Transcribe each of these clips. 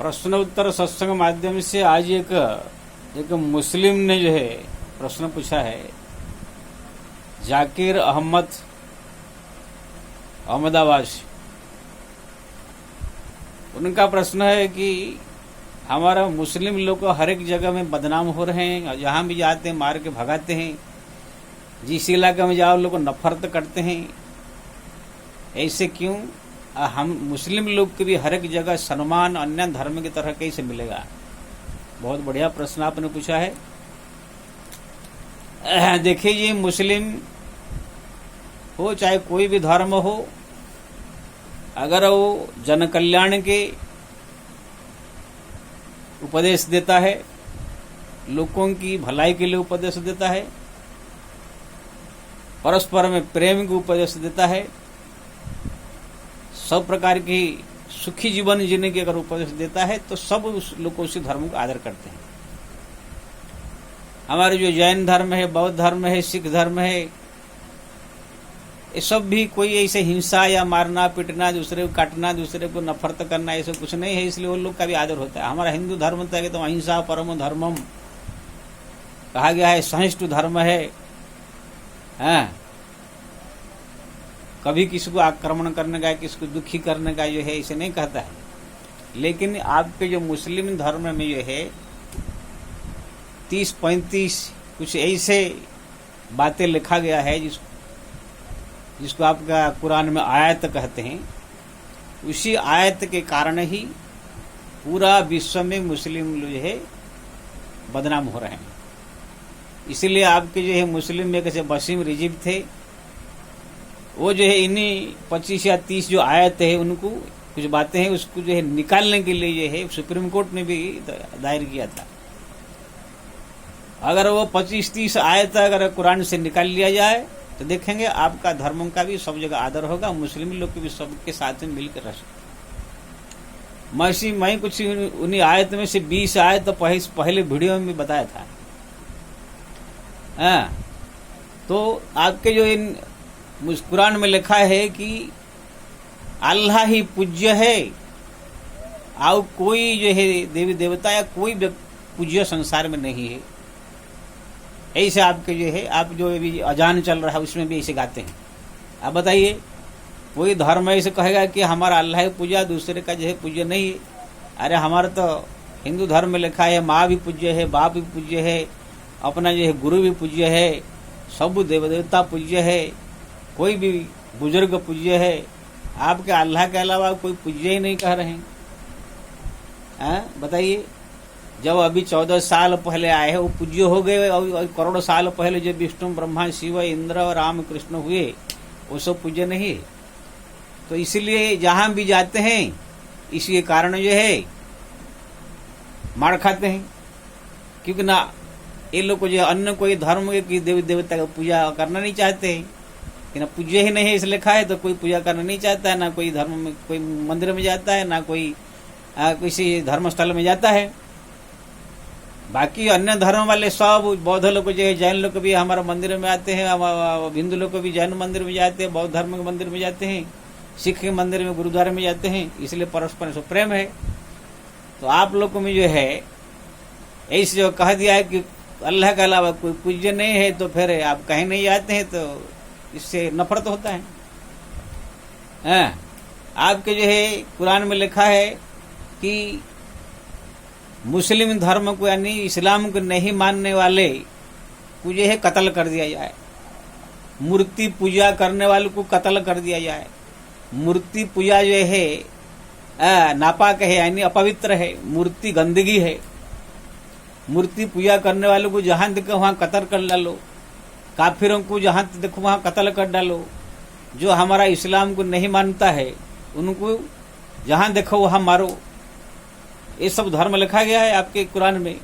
प्रश्नोत्तर सत्संग माध्यम से आज एक मुस्लिम ने जो है प्रश्न पूछा है। जाकिर अहमद, अहमदाबाद। उनका प्रश्न है कि हमारा मुस्लिम लोग हर एक जगह में बदनाम हो रहे हैं, जहां भी जाते हैं मार के भगाते हैं, जिस इलाके में जाओ लोग नफरत करते हैं। ऐसे क्यों? हम मुस्लिम लोग के भी हर एक जगह सम्मान अन्य धर्म की तरह कैसे मिलेगा? बहुत बढ़िया प्रश्न आपने पूछा है। देखिए जी, मुस्लिम हो चाहे कोई भी धर्म हो, अगर वो जन कल्याण के उपदेश देता है, लोगों की भलाई के लिए उपदेश देता है, परस्पर में प्रेम के उपदेश देता है, सब प्रकार की सुखी जीवन जीने की अगर उपदेश देता है, तो सब उस लोग उसी धर्म को आदर करते हैं। हमारे जो जैन धर्म है, बौद्ध धर्म है, सिख धर्म है, ये सब भी कोई ऐसे हिंसा या मारना पीटना, दूसरे को काटना, दूसरे को नफरत करना, ऐसा कुछ नहीं है। इसलिए उन लोग का भी आदर होता है। हमारा हिंदू धर्म तो है कि तो अहिंसा परमो धर्मम कहा गया है, सहिष्णु धर्म है। कभी किसी को आक्रमण करने का, किसी को दुखी करने का जो है इसे नहीं कहता है। लेकिन आपके जो मुस्लिम धर्म में जो है 30-35 कुछ ऐसे बातें लिखा गया है जिसको आपका कुरान में आयत कहते हैं। उसी आयत के कारण ही पूरा विश्व में मुस्लिम जो है बदनाम हो रहे हैं। इसीलिए आपके जो है मुस्लिम में कैसे वसीम रिजवी थे, वो जो है इन्हीं 25 या 30 जो आयत है, उनको कुछ बातें हैं उसको जो है निकालने के लिए जो है सुप्रीम कोर्ट ने भी दायर किया था। अगर वो 25-30 आयत अगर कुरान से निकाल लिया जाए तो देखेंगे आपका धर्मों का भी सब जगह आदर होगा, मुस्लिम लोग के भी सबके साथ में मिलकर रह सकते। मैं कुछ उन्हीं आयत में से 20 आयत तो पहले वीडियो में बताया था। तो आपके जो इन कुरान में लिखा है कि अल्लाह ही पूज्य है और कोई जो है देवी देवता या कोई पूज्य संसार में नहीं है। ऐसे आपके जो है, आप जो भी अजान चल रहा है उसमें भी ऐसे गाते हैं। आप बताइए, कोई धर्म ऐसे कहेगा कि हमारा अल्लाह पूजा, दूसरे का जो है पूज्य नहीं है? अरे हमारा तो हिंदू धर्म में लिखा है माँ भी पूज्य है, बाप भी पूज्य है, अपना जो है गुरु भी पूज्य है, सब देव देवता पूज्य है, कोई भी बुजुर्ग पूज्य है। आपके अल्लाह के अलावा कोई पूज्य ही नहीं कह रहे हैं। बताइए, जब अभी 14 साल पहले आए हैं वो पूज्य हो गए, और करोड़ों साल पहले जो विष्णु ब्रह्मा शिव इंद्र और राम कृष्ण हुए वो सब पूज्य नहीं है। तो इसलिए जहां भी जाते हैं इसी कारण जो है मार खाते हैं, क्योंकि ना ये लोग को जो अन्य कोई धर्म की देवी देवता का पूजा करना नहीं चाहते हैं, कि ना पूज्य ही नहीं है इसलिए लिखा है, तो कोई पूजा करना नहीं चाहता है। ना कोई धर्म में कोई मंदिर में जाता है, ना कोई किसी धर्मस्थल में जाता है। बाकी अन्य धर्म वाले सब बौद्ध लोग जो है, जैन लोग भी हमारा मंदिर में आते हैं, हिंदू लोग भी जैन मंदिर में जाते हैं, बौद्ध धर्म के मंदिर में जाते हैं, सिख के मंदिर में गुरुद्वारे में जाते हैं। इसलिए परस्पर से प्रेम है। तो आप लोग में जो है ऐसे जो कह दिया है कि अल्लाह के अलावा कोई पूज्य नहीं है, तो फिर आप कहीं नहीं जाते हैं, तो इससे नफरत होता है। आपके जो है कुरान में लिखा है कि मुस्लिम धर्म को यानी इस्लाम को नहीं मानने वाले को जो है कत्ल कर दिया जाए, मूर्ति पूजा करने वाले को कत्ल कर दिया जाए। मूर्ति पूजा जो है नापाक है, यानी अपवित्र है, मूर्ति गंदगी है। मूर्ति पूजा करने वालों को जहां देखो वहां कत्ल कर डालो, काफिरों को जहां देखो वहां कत्ल कर डालो। जो हमारा इस्लाम को नहीं मानता है उनको जहां देखो वहां मारो। ये सब धर्म लिखा गया है आपके कुरान में।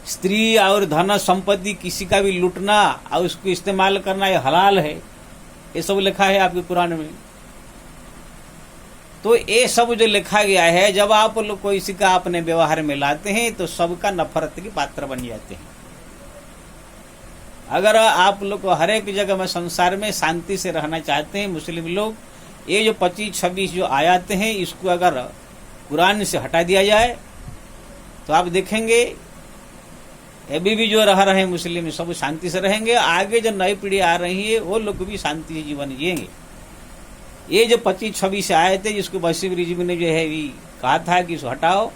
स्त्री और धन संपत्ति किसी का भी लूटना और उसको इस्तेमाल करना ये हलाल है, ये सब लिखा है आपके कुरान में। तो ये सब जो लिखा गया है, जब आप लोग को इसी का अपने व्यवहार में लाते हैं तो सबका नफरत के पात्र बन जाते हैं। अगर आप लोग को हर एक जगह में संसार में शांति से रहना चाहते हैं मुस्लिम लोग, ये जो 25-26 जो आयत हैं इसको अगर कुरान से हटा दिया जाए तो आप देखेंगे अभी भी जो रह रहे हैं मुस्लिम सब शांति से रहेंगे। आगे जो नई पीढ़ी आ रही है वो लोग भी शांति से जीवन जिएंगे। ये जो 25-26 आए थे जिसको बशीर रिजवी ने जो है कहा था कि इसको हटाओ,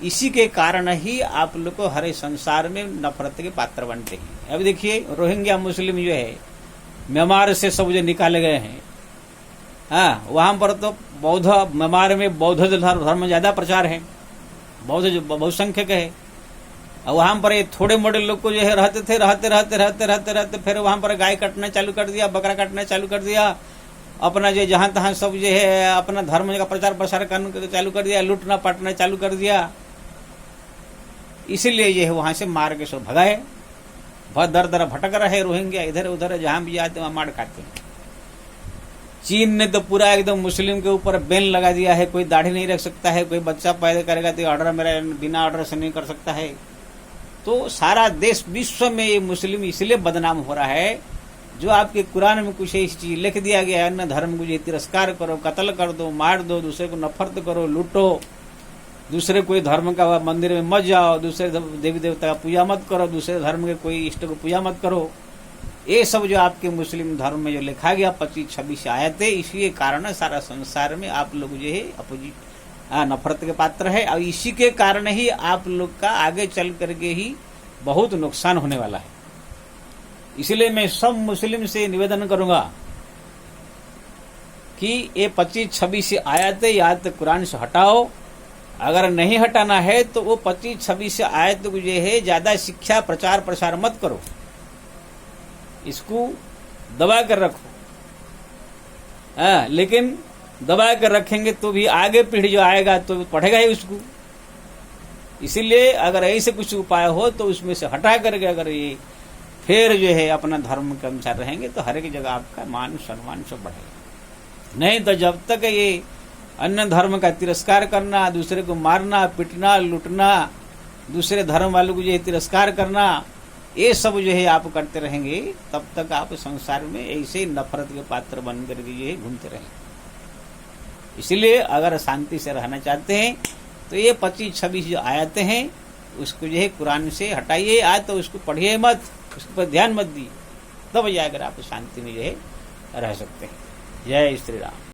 इसी के कारण ही आप लोग को हरे संसार में नफरत के पात्र बनते हैं। अब देखिए रोहिंग्या मुस्लिम जो है म्यांमार से सब जो निकाले गए हैं, हाँ वहां पर तो बौद्ध, म्यांमार में बौद्ध धर्म ज्यादा प्रचार है, बौद्ध जो बहुसंख्यक है। और वहां पर ये थोड़े मोड़े लोग को जो है रहते फिर वहां पर गाय काटना चालू कर दिया, बकरा काटना चालू कर दिया, अपना जो जहां तहां सब जो है अपना धर्म का प्रचार प्रसार करना चालू कर दिया, लूटना पाटना चालू कर दिया। इसीलिए ये है वहां से मार के सब भगाए। बहुत दर दर भटक रहे रोहिंग्या, इधर उधर जहां भी जाते वहां मार खाते हैं। चीन ने तो पूरा एकदम मुस्लिम के ऊपर बैन लगा दिया है, कोई दाढ़ी नहीं रख सकता है, कोई बच्चा पैदा करेगा तो ऑर्डर मेरा बिना ऑर्डर से नहीं कर सकता है। तो सारा देश विश्व में ये मुस्लिम इसलिए बदनाम हो रहा है जो आपके कुरान में कुछ इस चीज लिख दिया गया है, अन्य धर्म को तिरस्कार करो, कत्ल कर दो, मार दो, दूसरे को नफरत करो, लूटो, दूसरे कोई धर्म का मंदिर में मत जाओ, दूसरे देवी देवता का पूजा मत करो, दूसरे धर्म के कोई इष्ट को पूजा मत करो। ये सब जो आपके मुस्लिम धर्म में जो लिखा गया 25-26 आयतें, इसी कारण सारा संसार में आप लोग जो है नफरत के पात्र है। और इसी के कारण ही आप लोग का आगे चल करके ही बहुत नुकसान होने वाला है। इसलिए मैं सब मुस्लिम से निवेदन करूंगा कि ये 25-26 आयतें या तो कुरान से हटाओ, अगर नहीं हटाना है तो वो 25-26 आयत को जो है ज्यादा शिक्षा प्रचार प्रसार मत करो, इसको दबा कर रखो। लेकिन दबा कर रखेंगे तो भी आगे पीढ़ी जो आएगा तो पढ़ेगा ही उसको। इसीलिए अगर ऐसे कुछ उपाय हो तो उसमें से हटा करके अगर ये फिर जो है अपना धर्म के अनुसार रहेंगे तो हर एक जगह आपका मान सम्मान सब बढ़ेगा। नहीं तो जब तक ये अन्य धर्म का तिरस्कार करना, दूसरे को मारना, पिटना, लूटना, दूसरे धर्म वालों को जो है तिरस्कार करना, ये सब जो है आप करते रहेंगे, तब तक आप संसार में ऐसे नफरत के पात्र बन करके जो है घूमते रहेंगे। इसलिए अगर शांति से रहना चाहते हैं तो ये 25-26 जो आयतें हैं उसको जो है कुरान से हटाइए, आज तो उसको पढ़िए मत, उस पर ध्यान मत दिए, तब जाकर आप शांति में जो है रह सकते हैं। जय श्री राम।